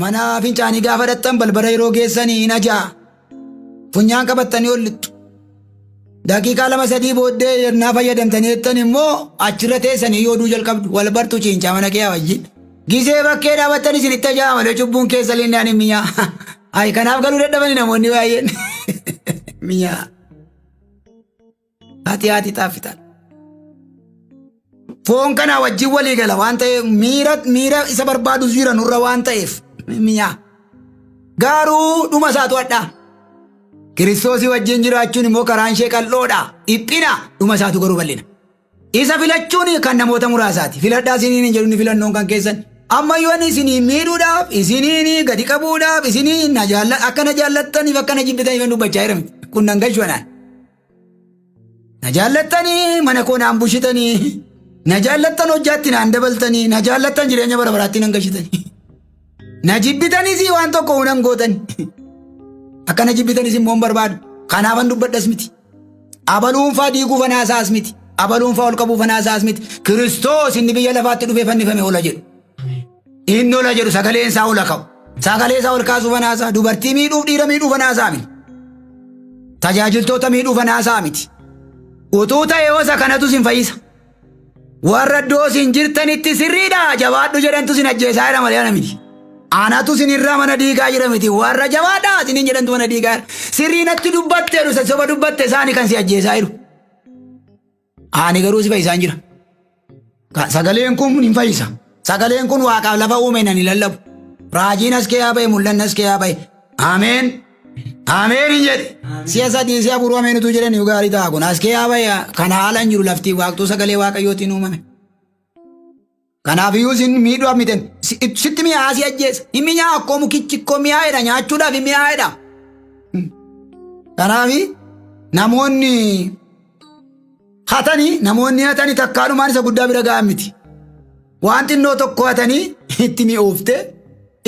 Mana fincaanii gaafa dhattan balbala yeroo geessanii hin ajaa. Funyaan qabattanii ollittu. Daqiiqaa 2-3 booddee yernaa fayyadamtanii jettan immoo achirra teessanii yooduu jalqabdu wal bartu ciincaa mana kee wajjin. Gisee bakkee dhaabattanii isinitti ajaa malee cubbuun keessa linnaan hin miyaa. Ay kanaaf galuu dadhabanii namoonni baay'een. Miyaa. Ati xaaffitan. Foon kana wajjin walii gala waan ta'eef miira isa barbaadu jira nurra waan ta'eef. Miyaa. Garuu dhuma isaatu addaa. Kiristoosii wajjin jiraachuun immoo karaan ishee qal'oodha. Dhiphina dhuma isaatu garuu bal'ina. Isa filachuun kan namoota muraasaati. Filadhaa isiniin hin jedhu filannoon kan keessan. Ammayyuu isinii miidhuudhaaf, isinii gadi qabuudhaaf, isinii akka na jaallattaniif akka na jibbitaniif hin dubbachaa jiran. Kun nan galchuudhaan. Na jaallattanii mana koo naan bushitanii. Na jaallattan hojjaatti naan dabaltanii. Na jaallattan jireenya bara baraatti nan galchitanii. Na jibbitanis waan tokko hunan gootanii. Akka na jibbitanis immoo barbaadu. Kanaafan dubbadhas miti. Abaluunfaa diiguu fanaasaas miti. Abaluunfaa ol qabuu fanaasaas miti. Kiristoos inni biyya lafaatti dhufee fannifame oola jedhu. Inni oola jedhu sagaleen isaa oola qabu. Sagalee isaa ol kaasuu fanaasaa. Dubartii miidhuuf dhiira miidhuu fanaasaa miti. Tajaajiltoota miidhuu fanaasaa miti. Utuu ta'e osa kanatu sin fayyisa. Warra iddoo sin jirtanitti sirriidha. Jabaadhu jedhantu sin ajjeesaa jira malee ana miti. Anatu sin irraa mana diigaa jira miti. Warra jabaadha sinin jedhantu mana diigaa jira. Sirrii natti dubbatte jedhu soba dubbatte isaanii kan si ajjeesaa jiru. Ani garuu si fayyisaan jira. Sagaleen kun hin fayyisa. Sagaleen kun waaqaaf lafa uumeen ani lallabu. Raajiin as kee haa ba'e mul'anni as kee haa ba'e. Ameen. Ameen hin jedhe. Si'a sadii si'a buruu ameen utuu jedhan yoo gaarii ta'a kun as kee haa ba'e kana haala hin jiru laftii waaqtuu sagalee waaqayyootiin uumame. Kanaaf iyyuu sin miidhuuf miten sitti mi'aa si ajjeessa. Hin mi'aa akkoo mukichi akkoo mi'aa'edha nyaachuudhaaf hin mi'aa'edha. Kanaaf namoonni hatanii takkaadhumaan isa guddaa bira ga'an miti. Waan xinnoo tokko hatanii itti mi'oofte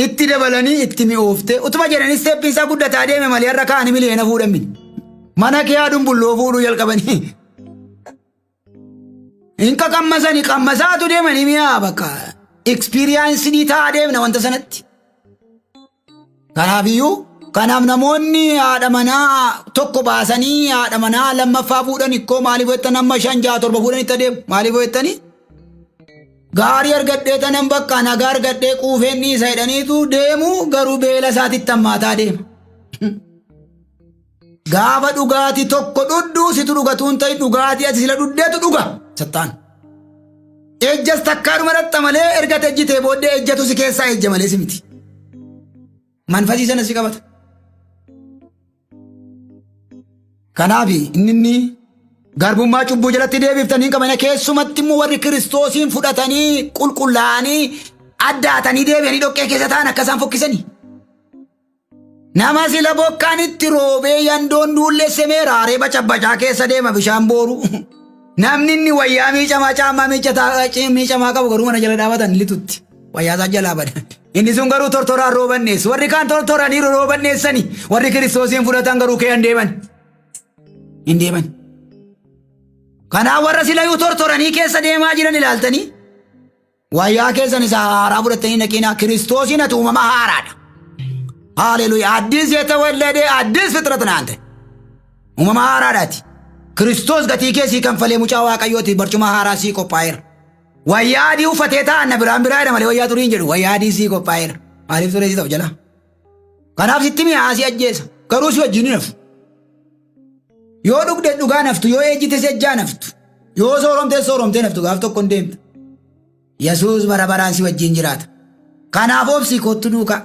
itti dabalanii itti mi'oofte utuma jedhanis teeppiin isaa guddataa deeme malee har'a kaa'anii miliyoona fuudhan miti. Mana kee haaduun bulloo fuudhuu jalqabanii. Inka qammasaatu deemanii mi'aa bakka ekspiriyaansidii ta'a deemna wanta sanatti. Kanaaf namoonni haadha manaa tokko baasanii haadha manaa lammaffaa fuudhan ikkoo maaliif jettan amma 5, 6, 7 fuudhan itti adeemu maaliif jettanii? Gaarii argadhee tanan bakka nagaa argadhee quufeen dhiisa jedhaniitu deemu garuu beela isaatitti hammaataa deema. Gaafa dhugaatii tokko dhudduu situ dhugatuun ta'e dhugaatii ati sila dhuddeetu dhuga sattaan. Ejjas takkaadhuma dhatta malee erga ejjitee booddee ejjatu si keessaa ejja malee si miti. Manfasii sana si qabata. Kanaaf inni garbummaa cubbuu jalatti deebiftanii qabana keessumatti immoo warri Kiristoosiin fudhatanii qulqullaa'anii addaatanii deebi'anii dhoqqee keessa ta'an akkasaan fokkisanii. Nama sila bokkaan itti roobee yandoon duulleessamee raaree bacabbacaa keessa deema bishaan booru. Namni inni wayyaa miicamaa caammaa miicamaa qabu garuu mana jala dhaabatan litutti. Wayyaasaa jalaa bada. Inni sun garuu tortoraan roobanneessu. Warri kaan tortoranii roobanneessanii. Warri Kiristoosiin fudhatan garuu kee hin deeman. Kanaaf warra silayyuu tortoranii keessa deemaa jiran ilaaltanii. Wayyaa keessan isa haaraa fudhatanii naqinaa Kiristoosiin ati uumama haaraadha. Haaleluyyaa. Addis የተወለደ addis fixrat naante. Uumama haaraadhaati. Kiristoos gatii keessii kanfalee mucaa waaqayyooti barcuma haaraa sii qophaa'eera. Wayyaa adii uffatee taa'an na biraan biraa jedha malee wayyaa turii hin jedhu wayyaa adii sii qophaa'eera. Maaliif turee si ta'u jala? Kanaaf sitti mi'aa si ajjeessa. Garuu si wajjin naftu. Yoo dhugde dhugaa naftu, yoo ejjite ejjaa naftu, yoo sooromtee naftu gaaf tokko hin deemtu. Yesuus bara baraan si wajjin jiraata. Kanaaf obsii kottu duukaa.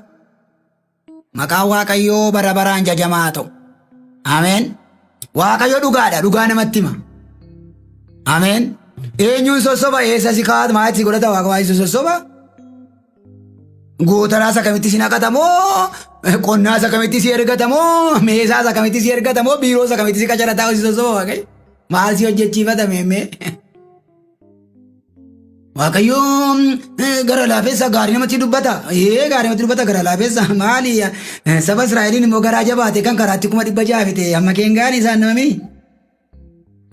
Maqaan waaqayyoo bara baraan jajamaa ta'u. Ameen. Waaqayyo dhugaadha, dhugaa namatti hima. Ameen. Eenyuun sossoba eessa si kaa'at maayit si godhata waaqayyo sossoba? Gootaraas akkamitti si naqatamoo? Qonnaas akkamitti si ergatamoo? Meesaas akkamitti si ergatamoo? Biiroos akkamitti si qacarataa si sossoba waaqayyo? Maal si hojjechiifata meemmee? Waaqayyo gara laafessa gaarii namatti dubbata. Gaarii namatti dubbata gara laafessa maali? Saba Israa'eliin immoo garaa jabaate kan karaatti 600 fite amma keengaan isaan namami.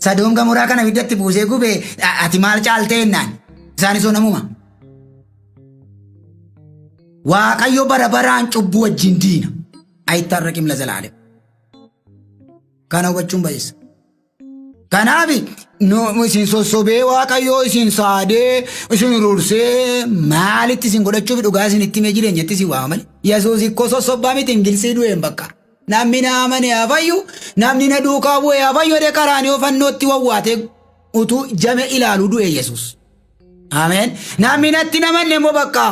Sadoom gamoraa kana biddatti buusee gubee ati maal caaltee ennaan isaanis namuma. Waaqayyo bara baraan cubbuu wajjin diina. Ayittarraqim lazalaalem. Kana hubachuun baay'isa. Kanaaf isin sossobee waaqayyoo isin saadee isin rursee maalitti isin godhachuuf dhugaa isin itti mee jireenyatti isin waamale. Yesuus ikkoo sossobbaa miti ingilizii du'een bakka. Namni na amane haa fayyu, namni na duukaa bu'ee haa fayyu jedhee karaanii ofannootti wawwaatee utuu jame ilaaluu du'e Yesuus. Ameen. Namni natti namanne immoo bakka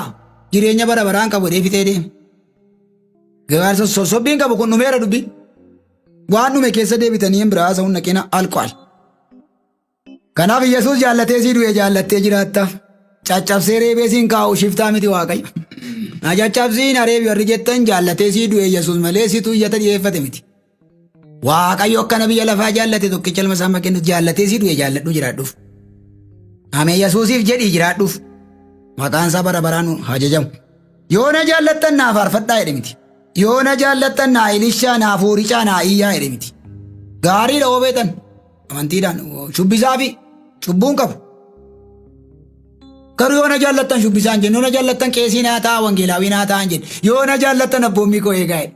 jireenya bara baraan qabu deefitee deema. Gabaar sossobbiin qabu kun dhumeera dubbi. Waan dhume keessa deebitanii hin biraa haasa'uun naqina alkool. Kanaaf Yesuus jaallatee sii du'e jaallattee jiraatta. Caccabsee reebee siin kaa'u shiftaa miti waaqayyo. Na caccabsiin areebi warri jettan jaallatee sii du'e Yesuus malee situ iyyata dhiyeeffate miti. Waaqayyo akkana biyya lafaa jaallate tokkicha ilma isaa kennu jaallatee sii du'e jaalladhu jiraadhuuf. Ameen Yesuusiif jedhii jiraadhuuf. Maqaan isaa bara baraan hajajamu. Yoo na jaallattan naa faarfadhaa jedhe miti. Yoo na jaallattan naa ilishaa naa foorichaa naa iyyaa jedhe miti. Gaariidha oo beetan. Amantiidhaan shubbisaa fi cubbuun qabu. Garuu yoo na jaallattan shubbisaan jennu, yoo na jaallattan qeesii naa ta'a wangeelaawii naa ta'an jennu, yoo na jaallattan abboommii koo eegaa jedhe.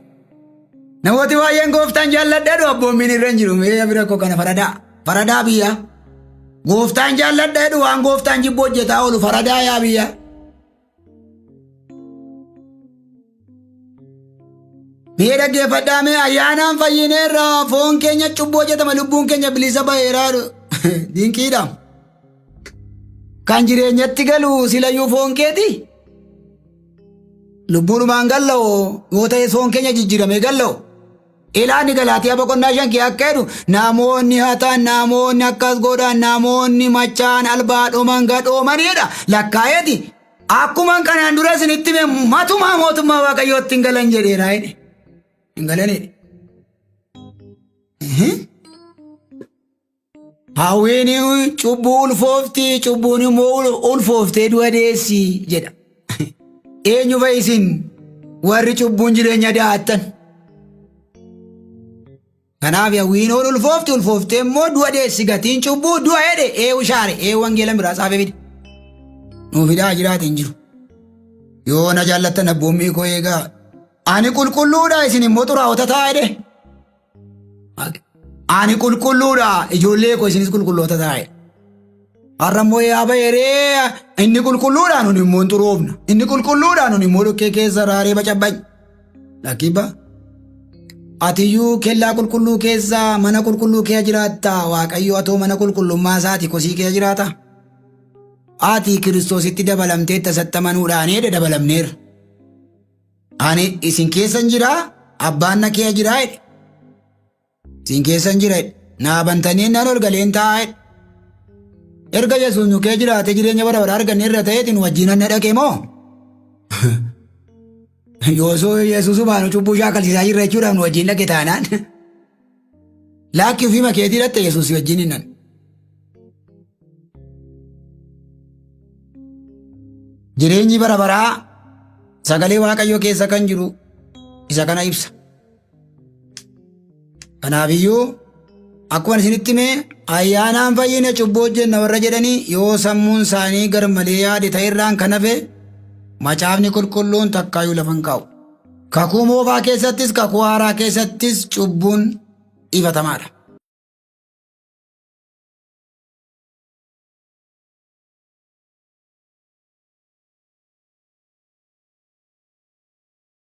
Namooti baay'een gooftaan jaalladheedhu abboommiin irra hin jiru. Mee bira koo kana faradaa. Faradaa biyyaa. Gooftaan jaalladheedhu waan gooftaan jibbu hojjetaa oolu faradaa yaa biyyaa. Mee dhaggeeffadhaa mee ayyaanaan fayyineerra foon keenya cubbuu hojjetama lubbuun keenya bilisa baheeraa dinqiidha. Kan jireenyatti galu silayyuu foon keeti. Lubbuudhumaan galla'oo yoo ta'e foon keenya jijjiirame galla'oo. Ilaani Galaatiyaa boqonnaa 5 akka jedhu namoonni hatan namoonni akkas godhan namoonni machaan albaadhuman gadhoomanidha lakkaa'eeti. Akkuma kanaan dura isinitti matumaa mootummaa waaqayyootti hin galan jedheera jedhe. Hin galanidha. Hawwiin cubbuu ulfoofti cubbuun immoo ulfooftee du'a deessi jedha. Eenyu fa'isin warri cubbuun jireenya daa'attan. Kanaaf hawwiin ulfooftee immoo du'a deessi gatiin cubbuu du'a jedhe eewu shaare eewu wangeela biraa saafee fide. Nuufidaa jiraate hin jiru. Yoo na jaallattan abboommii koo eegaa. Ani qulqulluudha isin immoo xuraa'ota ta'a jedhe. Ani qulqulluudha ijoollee koo isinis qulqulloota ta'a jedhe. Har'a immoo yaa baay'ee inni qulqulluudha nuni immoo hin xuroofna. Inni qulqulluudha nuni immoo dhokkee keessa raaree bacabbany. Lakkiibba. Atiyyuu kellaa qulqulluu keessa mana qulqulluu kee jiraatta waaqayyo atoo mana qulqullummaa isaati kosii kee jiraata. Ati Kiristoositti dabalamtee tasattamanuudhaan jedhe dabalamneerra. Ani isin keessan jiraa abbaan na kee jiraa jedhe. Isin keessan jira jedhe. Naa bantanii nan ol galeen taa'aa jedhe. Erga Yesuus nu kee jiraate jireenya bara bara arganne irra ta'eetiin wajjin na dhaqe moo? Yoosoo Yesuus baanu cubbuu shaakalsiisaa jirra jechuudhaaf nu wajjin dhaqe taanaan. Laakki ofii makeetii dhatte Yesuus wajjin hinnan. Jireenyi bara baraa sagalee waaqayyoo keessa kan jiru isa kana ibsa. Kanaafiyyuu akkuma isinitti mee ayyaanaan fayyina cubbuu hojjenna warra jedhanii yoo sammuun isaanii gar malee yaade ta'erraan kan hafe macaafni qulqulluun takkaayyuu lafa hin kaa'u. Kakuu moofaa keessattis kakuu haaraa keessattis cubbuun ifatamaadha.